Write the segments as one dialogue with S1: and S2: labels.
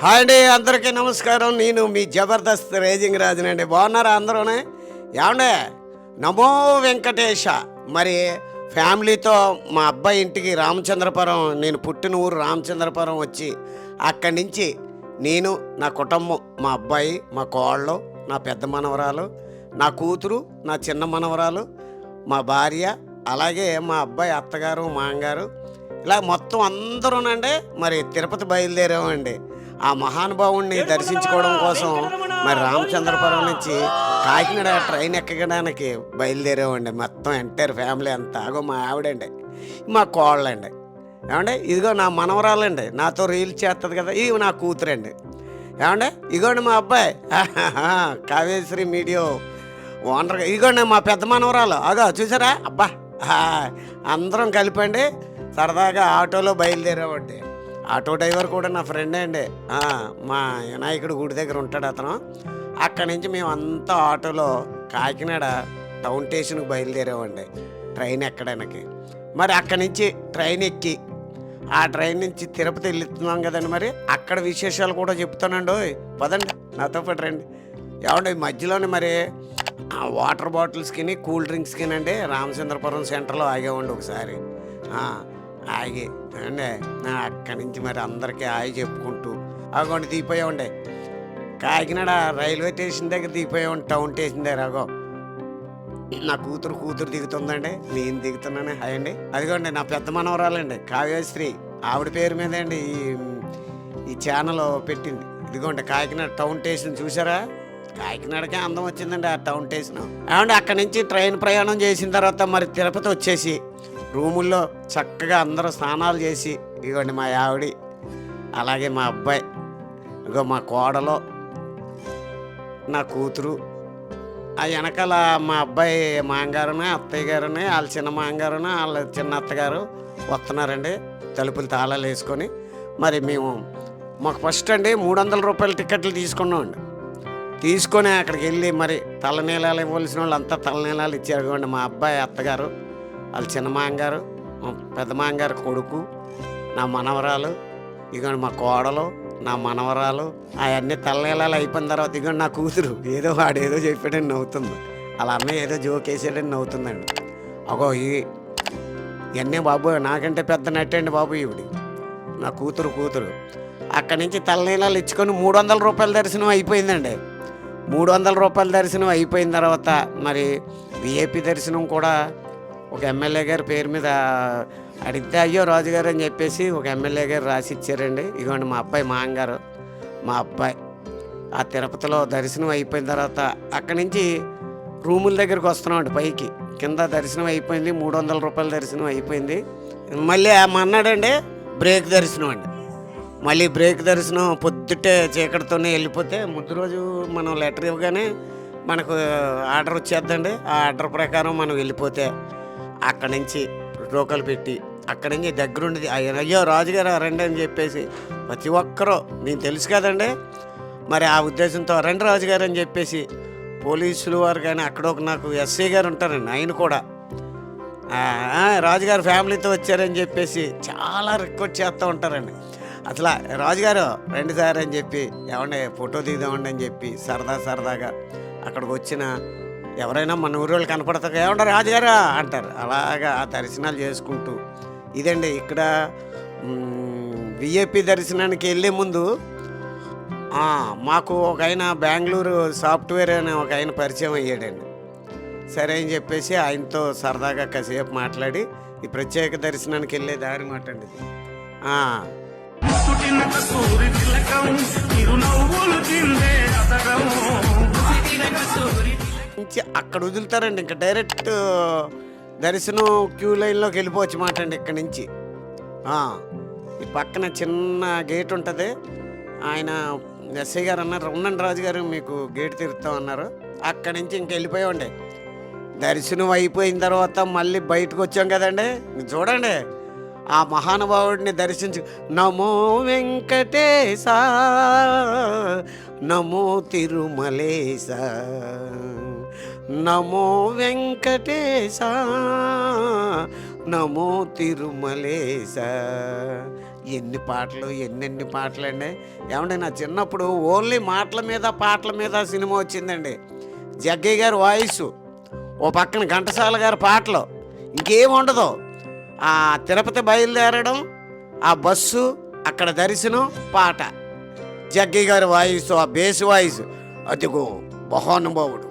S1: Hi అండి, అందరికీ నమస్కారం. నేను మీ జబర్దస్త్ రేజింగ్ రాజునండి. బాగున్నారా అందరూనే? ఏమండే, నమో వెంకటేశ. మరి ఫ్యామిలీతో మా అబ్బాయి ఇంటికి రామచంద్రపురం, నేను పుట్టిన ఊరు రామచంద్రపురం వచ్చి అక్కడి నుంచి నేను, నా కుటుంబం, మా అబ్బాయి, మా కోళ్ళు, నా పెద్ద మనవరాలు, నా కూతురు, నా చిన్న మనవరాలు, మా భార్య, అలాగే మా అబ్బాయి అత్తగారు, మామగారు, ఇలా మొత్తం అందరూనండి మరి తిరుపతి బయలుదేరామండి. ఆ మహానుభావుణ్ణి దర్శించుకోవడం కోసం మరి రామచంద్రపురం నుంచి కాకినాడ ట్రైన్ ఎక్కడానికి బయలుదేరామండి. మొత్తం ఎంటైర్ ఫ్యామిలీ అంతా. అగో మా ఆవిడండి, మా కోళ్ళండి, ఏమంటే ఇదిగో నా మనవరాలండి, నాతో రీల్స్ చేస్తుంది కదా, ఇవి నా కూతురండి. ఏమంటే ఇగోండి మా అబ్బాయి కావ్యశ్రీ మీడియా ఓనర్గా. ఇదిగోండి మా పెద్ద మనవరాలు, అగో చూసారా, అబ్బా అందరం కలిపండి సరదాగా ఆటోలో బయలుదేరామండి. ఆటో డ్రైవర్ కూడా నా ఫ్రెండే అండి. మా వినాయకుడు గుడి దగ్గర ఉంటాడు అతను. అక్కడి నుంచి మేము అంతా ఆటోలో కాకినాడ టౌన్ స్టేషన్కి బయలుదేరామండి ట్రైన్ ఎక్కడానికి. మరి అక్కడి నుంచి ట్రైన్ ఎక్కి ఆ ట్రైన్ నుంచి తిరుపతి వెళ్తున్నాం కదండి. మరి అక్కడ విశేషాలు కూడా చెప్తానండి. పదండి నాతో పాటు రండి. ఏమండి మధ్యలోనే మరి వాటర్ బాటిల్స్కి, కూల్ డ్రింక్స్కి అండి రామచంద్రపురం సెంటర్లో ఆగామండి ఒకసారి. ఆగి అండి అక్కడి నుంచి మరి అందరికీ ఆగి చెప్పుకుంటూ అగోండి దిగిపోయామండి. కాకినాడ రైల్వే స్టేషన్ దగ్గర దిగిపోయామండి, టౌన్ స్టేషన్ దగ్గర. అగో నా కూతురు దిగుతుందండి, నేను దిగుతున్నాను. హాయ్ అండి. అదిగోండి నా పెద్ద మనవరాలండి కావ్యశ్రీ, ఆవిడ పేరు మీద అండి ఈ ఛానల్ పెట్టింది. ఇదిగోండి కాకినాడ టౌన్ స్టేషన్ చూసారా? కాకినాడకే అందం వచ్చిందండి ఆ టౌన్ స్టేషన్. ఏమండి అక్కడి నుంచి ట్రైన్ ప్రయాణం చేసిన తర్వాత మరి తిరుపతి వచ్చేసి రూముల్లో చక్కగా అందరూ స్నానాలు చేసి, ఇదిగోండి మా ఆవిడి, అలాగే మా అబ్బాయి, ఇగో మా కోడలో, నా కూతురు, ఆ వెనకాల మా అబ్బాయి మాంగారుని, అత్తయ్య గారుని, వాళ్ళ చిన్న మాంగారుని, వాళ్ళ చిన్న అత్తగారు వస్తున్నారండి తలుపులు తాళాలు వేసుకొని. మరి మాకు ఫస్ట్ అండి 300 రూపాయల టికెట్లు తీసుకున్నామండి. తీసుకొని అక్కడికి వెళ్ళి మరి తలనీలాలు ఇవ్వాల్సిన వాళ్ళు అంతా తలనీలాలు ఇచ్చారు. ఇవ్వండి మా అబ్బాయి అత్తగారు, వాళ్ళ చిన్న మాంగారు, పెద్ద మాంగారు కొడుకు, నా మనవరాలు, ఇగోండి మా కోడలు, నా మనవరాలు, అవన్నీ తలనీలాలు అయిపోయిన తర్వాత ఇగోండి నా కూతురు వాడేదో చెప్పాడని నవ్వుతుంది. అలా అన్నయ్య ఏదో జోక్ వేసాడని నవ్వుతుందండి. అగో ఇవన్నీ బాబు నాకంటే పెద్ద నట్టండి బాబు ఈవిడి, నా కూతురు. అక్కడి నుంచి తలనీలాలు ఇచ్చుకొని 300 రూపాయల దర్శనం అయిపోయిందండి. 300 రూపాయల దర్శనం అయిపోయిన తర్వాత మరి విఐపి దర్శనం కూడా ఒక ఎమ్మెల్యే గారి పేరు మీద అడిగితే అయ్యో రాజుగారు అని చెప్పేసి ఒక ఎమ్మెల్యే గారు రాసి ఇచ్చారండి. ఇదిగోండి మా అబ్బాయి మాంగారు, మా అబ్బాయి ఆ తిరుపతిలో దర్శనం అయిపోయిన తర్వాత అక్కడి నుంచి రూముల దగ్గరికి వస్తున్నామండి పైకి. కింద దర్శనం అయిపోయింది, 300 రూపాయల దర్శనం అయిపోయింది. మళ్ళీ అన్నాడండి బ్రేక్ దర్శనం అండి. మళ్ళీ బ్రేక్ దర్శనం పొద్దుటే చీకటితోనే వెళ్ళిపోతే ముందు రోజు మనం లెటర్ ఇవ్వగానే మనకు ఆర్డర్ వచ్చేద్దండి. ఆ ఆర్డర్ ప్రకారం మనం వెళ్ళిపోతే అక్కడి నుంచి రోకలు పెట్టి అక్కడి నుంచి దగ్గరుండి అయ్యో రాజుగారు రండి అని చెప్పేసి ప్రతి ఒక్కరూ, నేను తెలుసు కదండి మరి ఆ ఉద్దేశంతో రండి రాజుగారు అని చెప్పేసి పోలీసులు వారు కానీ అక్కడ ఒక నాకు ఎస్ఐ గారు ఉంటారండి, ఆయన కూడా రాజుగారు ఫ్యామిలీతో వచ్చారని చెప్పేసి చాలా రిక్వెస్ట్ చేస్తూ ఉంటారండి. అసలు రాజుగారు రండి సార్ అని చెప్పి ఏమంటే ఫోటో దిగుదామండి అని చెప్పి సరదాగా అక్కడికి వచ్చిన ఎవరైనా మన ఊరి వాళ్ళు కనపడతారు, ఏమంటారు రాజుగారు అంటారు. అలాగా ఆ దర్శనాలు చేసుకుంటూ ఇదండి. ఇక్కడ విఐపి దర్శనానికి వెళ్ళే ముందు మాకు ఒక ఆయన బెంగళూరు సాఫ్ట్వేర్ అని ఒక ఆయన పరిచయం అయ్యాడండి. సరే అని చెప్పేసి ఆయనతో సరదాగా కాసేపు మాట్లాడి ఈ ప్రత్యేక దర్శనానికి వెళ్ళే దారి మాట్లాడి అక్కడ వదులుతారండి. ఇంకా డైరెక్ట్ దర్శనం క్యూ లైన్లోకి వెళ్ళిపోవచ్చు మాట అండి. ఇక్కడి నుంచి ఈ పక్కన చిన్న గేట్ ఉంటుంది. ఆయన ఎస్ఐ గారు అన్నారు ఉండండి రాజుగారు మీకు గేట్ తిరుగుతాం అన్నారు. అక్కడి నుంచి ఇంక వెళ్ళిపోయామండి. దర్శనం అయిపోయిన తర్వాత మళ్ళీ బయటకు వచ్చాం కదండి. చూడండి ఆ మహానుభావుడిని దర్శించు. నమో వెంకటేశ, నమో తిరుమలేశ, నమో వెంకటేశ, నమో తిరుమలేశ ఎన్ని పాటలు ఎన్నెన్ని పాటలండి. ఏమంటే నా చిన్నప్పుడు ఓన్లీ మాటల మీద పాటల మీద సినిమా వచ్చిందండి. జగ్గయ్య గారి వాయిస్, ఓ పక్కన ఘంటసాల గారి పాటలు, ఇంకేం ఉండదు. ఆ తిరుపతి బయలుదేరడం, ఆ బస్సు, అక్కడ దర్శనం, పాట, జగ్గయ్య గారి వాయిస్, ఆ బేస్ వాయిస్, అదిగో మహానుభావుడు,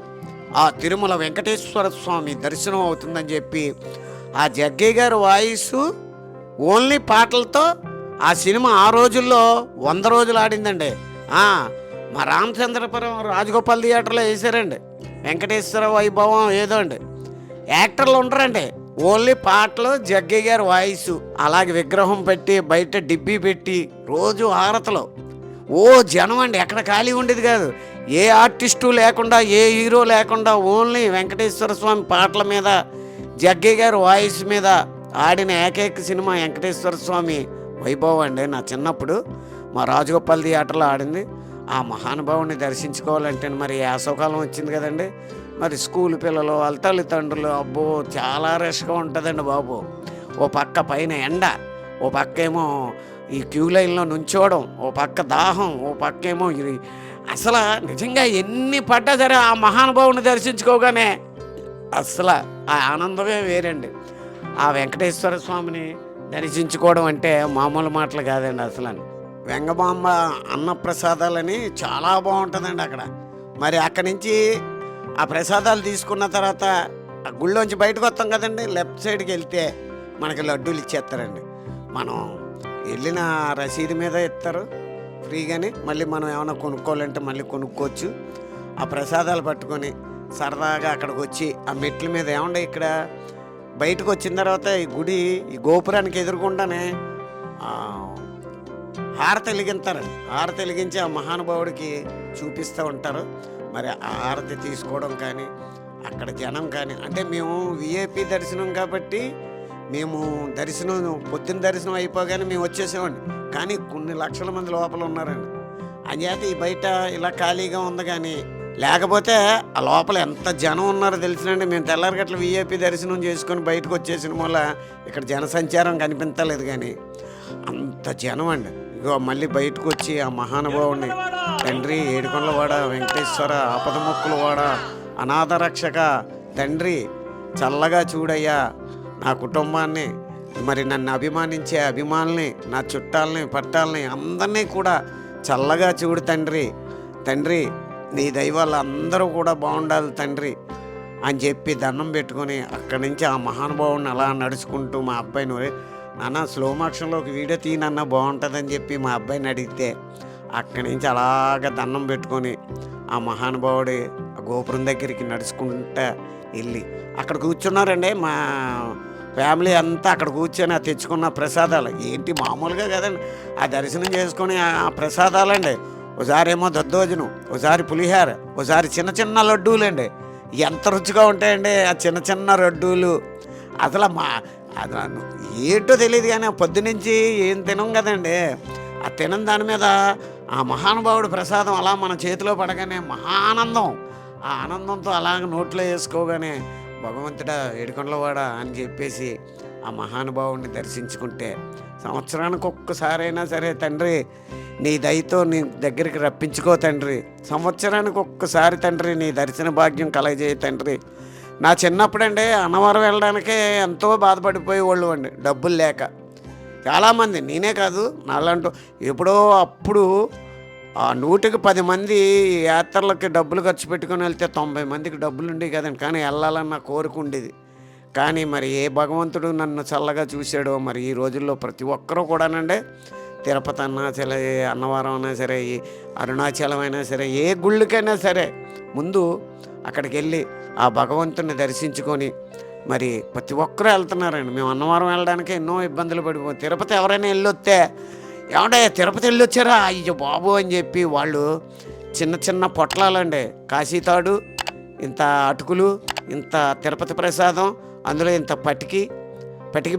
S1: ఆ తిరుమల వెంకటేశ్వర స్వామి దర్శనం అవుతుందని చెప్పి ఆ జగ్గయ్య గారి వాయిస్ ఓన్లీ పాటలతో ఆ సినిమా ఆ రోజుల్లో 100 రోజులు ఆడిందండి. మా రామచంద్రపురం రాజగోపాల్ థియేటర్లో వేసారండి. వెంకటేశ్వర వైభవం ఏదో అండి, యాక్టర్లు ఉండరండి, ఓన్లీ పాటలు, జగ్గయ్య గారి వాయిస్. అలాగే విగ్రహం పెట్టి బయట డిబ్బీ పెట్టి రోజు హారతలో ఓ జనం అండి, ఎక్కడ ఖాళీ ఉండేది కాదు. ఏ ఆర్టిస్టు లేకుండా, ఏ హీరో లేకుండా, ఓన్లీ వెంకటేశ్వర స్వామి పాటల మీద, జగ్గయ్య గారి వాయిస్ మీద ఆడిన ఏకైక సినిమా వెంకటేశ్వర స్వామి వైభవం అండి. నా చిన్నప్పుడు మా రాజగోపాల్ థియేటర్లో ఆడింది. ఆ మహానుభావుని దర్శించుకోవాలంటే మరి వేసవకాలం వచ్చింది కదండి, మరి స్కూల్ పిల్లలు, వాళ్ళ తల్లిదండ్రులు, అబ్బో చాలా రష్గా ఉంటుందండి బాబు. ఓ పక్క పైన ఎండ, ఓ పక్క ఏమో ఈ క్యూ లైన్లో నుంచోవడం, ఓ పక్క దాహం, ఓ పక్క ఏమో అసలు నిజంగా ఎన్ని పడ్డా సరే ఆ మహానుభావుని దర్శించుకోగానే అసలు ఆ ఆనందమే వేరండి. ఆ వెంకటేశ్వర స్వామిని దర్శించుకోవడం అంటే మామూలు మాటలు కాదండి. అసలు వెంగమాంబ అన్నప్రసాదాలని చాలా బాగుంటుందండి అక్కడ. మరి అక్కడి నుంచి ఆ ప్రసాదాలు తీసుకున్న తర్వాత ఆ గుళ్ళోంచి బయటకు వస్తాం కదండి, లెఫ్ట్ సైడ్కి వెళ్తే మనకి లడ్డూలు ఇచ్చేస్తారండి. మనం వెళ్ళిన రసీదు మీద ఇస్తారు ఫ్రీగానే. మళ్ళీ మనం ఏమైనా కొనుక్కోవాలంటే మళ్ళీ కొనుక్కోవచ్చు. ఆ ప్రసాదాలు పట్టుకొని సరదాగా అక్కడికి వచ్చి ఆ మెట్ల మీద ఏమండే ఇక్కడ బయటకు వచ్చిన తర్వాత ఈ గుడి, ఈ గోపురానికి ఎదురుకుండానే హారతి వెలిగిస్తారు. హారతి వెలిగించి ఆ మహానుభావుడికి చూపిస్తూ ఉంటారు. మరి ఆ హారతి తీసుకోవడం కానీ, అక్కడ జనం కానీ, అంటే మేము విఐపి దర్శనం కాబట్టి మేము పొద్దున్న దర్శనం అయిపోగానే మేము వచ్చేసామండి. కానీ కొన్ని లక్షల మంది లోపల ఉన్నారండి. అంచేత ఈ బయట ఇలా ఖాళీగా ఉంది. కానీ లేకపోతే ఆ లోపల ఎంత జనం ఉన్నారో తెలిసినండి. మేము తెల్లారిగట్ల విఐపి దర్శనం చేసుకొని బయటకు వచ్చేసిన వల్ల ఇక్కడ జనసంచారం కనిపించలేదు. కానీ అంత జనం అండి. ఇగో మళ్ళీ బయటకు వచ్చి ఆ మహానుభావుని, తండ్రి ఏడుకొండలవాడ వెంకటేశ్వర, ఆపదముక్కుల వాడ, అనాథరక్షక తండ్రి, చల్లగా చూడయ్యా నా కుటుంబాన్ని, మరి నన్ను అభిమానించే అభిమానుల్ని, నా చుట్టాలని, పట్టాలని అందరినీ కూడా చల్లగా చూడు తండ్రి. తండ్రి నీ దైవాలు అందరూ కూడా బాగుండాలి తండ్రి అని చెప్పి దండం పెట్టుకొని అక్కడి నుంచి ఆ మహానుభావుని అలా నడుచుకుంటూ మా అబ్బాయిని, నాన్న స్లో మోషన్లో ఒక వీడియో తీనన్నా బాగుంటుందని చెప్పి మా అబ్బాయిని అడిగితే అక్కడి నుంచి అలాగ దండం పెట్టుకొని ఆ మహానుభావుడి గోపురం దగ్గరికి నడుచుకుంటా వెళ్ళి అక్కడ కూర్చున్నారండి. మా ఫ్యామిలీ అంతా అక్కడ కూర్చొని ఆ తెచ్చుకున్న ప్రసాదాలు ఏంటి మామూలుగా కదండి, ఆ దర్శనం చేసుకొని ఆ ప్రసాదాలండి. ఒకసారి ఏమో దద్దోజనం, ఒకసారి పులిహార, ఒకసారి చిన్న చిన్న లడ్డూలండి. ఎంత రుచిగా ఉంటాయండి ఆ చిన్న చిన్న లడ్డూలు. అసలు అది ఏంటో తెలియదు కానీ పొద్దునుంచి ఏం తినం కదండి, ఆ తినం దాని మీద ఆ మహానుభావుడు ప్రసాదం అలా మన చేతిలో పడగానే మహానందం. ఆ ఆనందంతో అలాగ నోట్లో వేసుకోగానే భగవంతుడా ఏడుకొండలవాడ అని చెప్పేసి ఆ మహానుభావుడిని దర్శించుకుంటే సంవత్సరానికి ఒక్కసారైనా సరే తండ్రి నీ దయతో నీ దగ్గరికి రప్పించుకో తండ్రి, సంవత్సరానికి ఒక్కసారి తండ్రి నీ దర్శన భాగ్యం కలగజేయ తండ్రి. నా చిన్నప్పుడండి అన్నవరం వెళ్ళడానికే ఎంతో బాధపడిపోయేవాళ్ళు అండి, డబ్బులు లేక. చాలామంది, నేనే కాదు నాలంటూ ఎప్పుడో అప్పుడు 100కి 10 మంది యాత్రలకి డబ్బులు ఖర్చు పెట్టుకొని వెళ్తే 90 మందికి డబ్బులు ఉండేవి కదండి. కానీ వెళ్ళాలన్న కోరిక ఉండేది. కానీ మరి ఏ భగవంతుడు నన్ను చల్లగా చూశాడో మరి ఈ రోజుల్లో ప్రతి ఒక్కరూ కూడానండి తిరుపతి అన్నా సరే, అన్నవరం అయినా సరే, అరుణాచలం అయినా సరే, ఏ గుళ్ళకైనా సరే ముందు అక్కడికి వెళ్ళి ఆ భగవంతుని దర్శించుకొని మరి ప్రతి ఒక్కరూ వెళ్తున్నారండి. మేము అన్నవరం వెళ్ళడానికి ఎన్నో ఇబ్బందులు పడిపోయి, తిరుపతి ఎవరైనా వెళ్ళొస్తే ఏమంటే తిరుపతి వెళ్ళొచ్చారా అయ్యో బాబు అని చెప్పి వాళ్ళు చిన్న చిన్న పొట్లాలండి, కాశీతాడు, ఇంత అటుకులు, ఇంత తిరుపతి ప్రసాదం, అందులో ఇంత పటికి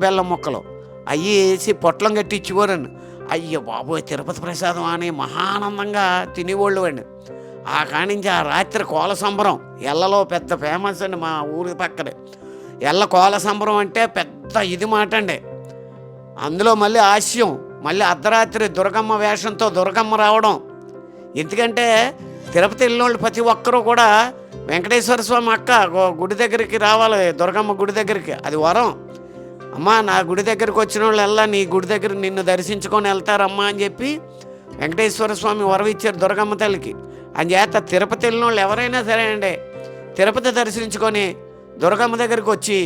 S1: బెల్లం ముక్కలు అవి వేసి పొట్లం కట్టి ఇచ్చిపోరండి. అయ్యో బాబోయ్ తిరుపతి ప్రసాదం అని మహానందంగా తినేవాళ్ళు అండి. ఆ కానించి ఆ రాత్రి కోల సంబరం ఎల్లలో పెద్ద ఫేమస్ అండి మా ఊరి పక్కనే. ఎల్ల కోల సంబరం అంటే పెద్ద ఇది మాట అండి. అందులో మళ్ళీ హాస్యం, మళ్ళీ అర్ధరాత్రి దుర్గమ్మ వేషంతో దుర్గమ్మ రావడం. ఎందుకంటే తిరుపతి వెళ్ళినోళ్ళు ప్రతి ఒక్కరూ కూడా వెంకటేశ్వర స్వామి అక్క గుడి దగ్గరికి రావాలి, దుర్గమ్మ గుడి దగ్గరికి, అది వరం. అమ్మా నా గుడి దగ్గరికి వచ్చిన వాళ్ళు వెళ్ళా, నీ గుడి దగ్గర నిన్ను దర్శించుకొని వెళ్తారమ్మా అని చెప్పి వెంకటేశ్వర స్వామి వరం ఇచ్చారు దుర్గమ్మ తల్లికి. అందుచేత తిరుపతి వెళ్ళిన వాళ్ళు ఎవరైనా సరే అండి, తిరుపతి దర్శించుకొని దుర్గమ్మ దగ్గరికి వచ్చి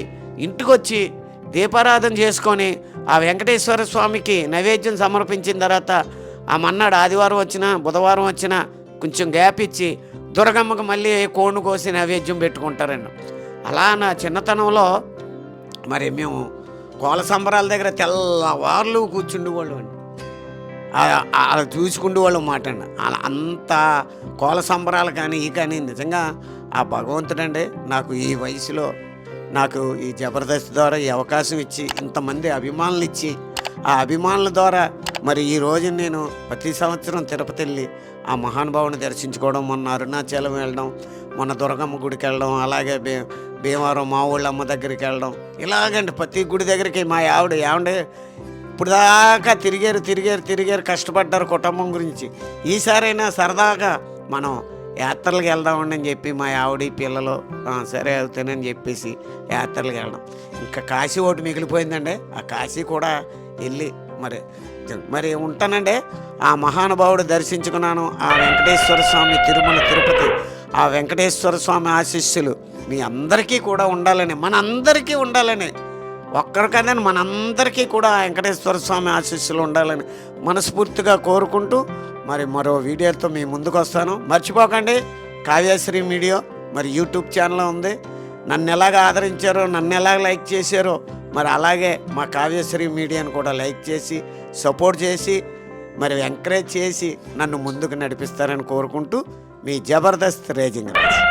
S1: ఇంటికి వచ్చి దీపారాధన చేసుకొని ఆ వెంకటేశ్వర స్వామికి నైవేద్యం సమర్పించిన తర్వాత ఆ మన్నాడు ఆదివారం వచ్చినా బుధవారం వచ్చినా కొంచెం గ్యాప్ ఇచ్చి దుర్గమ్మకు మళ్ళీ కోణు కోసి నైవేద్యం పెట్టుకుంటారండి. అలా నా చిన్నతనంలో మరి మేము కోల సంబరాల దగ్గర తెల్లవార్లు కూర్చుండేవాళ్ళు అండి, అలా చూసుకుండేవాళ్ళు మాట అండి. అలా అంత కోల సంబరాలు కానీ కానీ నిజంగా ఆ భగవంతుడండి నాకు ఈ వయసులో నాకు ఈ జబర్దస్త్ ద్వారా ఈ అవకాశం ఇచ్చి ఇంతమంది అభిమానులు ఇచ్చి ఆ అభిమానుల ద్వారా మరి ఈ రోజు నేను ప్రతి సంవత్సరం తిరుపతి వెళ్ళి ఆ మహానుభావుని దర్శించుకోవడం, మొన్న అరుణాచలం వెళ్ళడం, మొన్న దుర్గమ్మ గుడికి వెళ్ళడం, అలాగే భీమవరం మా ఊళ్ళ అమ్మ దగ్గరికి వెళ్ళడం, ఇలాగండి ప్రతి గుడి దగ్గరికి మా ఏమండే ఇప్పుడు దాకా తిరిగారు కష్టపడ్డారు కుటుంబం గురించి. ఈసారైనా సరదాగా మనం యాత్రలకు వెళ్దామండి అని చెప్పి మా ఆవిడ పిల్లలు సరే అవుతానని చెప్పేసి యాత్రలకు వెళ్ళడం. ఇంకా కాశీ ఒకటి మిగిలిపోయిందండి, ఆ కాశీ కూడా వెళ్ళి మరి ఉంటానండి. ఆ మహానుభావుడు దర్శించుకున్నాను. ఆ వెంకటేశ్వర స్వామి తిరుమల తిరుపతి ఆ వెంకటేశ్వర స్వామి ఆశీస్సులు మీ అందరికీ కూడా ఉండాలని, మనందరికీ ఉండాలని, ఒక్కరికైనా మనందరికీ కూడా వెంకటేశ్వర స్వామి ఆశీస్సులు ఉండాలని మనస్ఫూర్తిగా కోరుకుంటూ మరి మరో వీడియోతో మీ ముందుకు వస్తాను. మర్చిపోకండి కావ్యశ్రీ మీడియా మరి యూట్యూబ్ ఛానల్ ఉంది. నన్ను ఎలాగ ఆదరించారో, నన్ను ఎలాగ లైక్ చేశారో మరి అలాగే మా కావ్యశ్రీ మీడియాను కూడా లైక్ చేసి సపోర్ట్ చేసి మరి ఎంకరేజ్ చేసి నన్ను ముందుకు నడిపిస్తారని కోరుకుంటూ మీ జబర్దస్త్ రేజింగ్ రాజ్.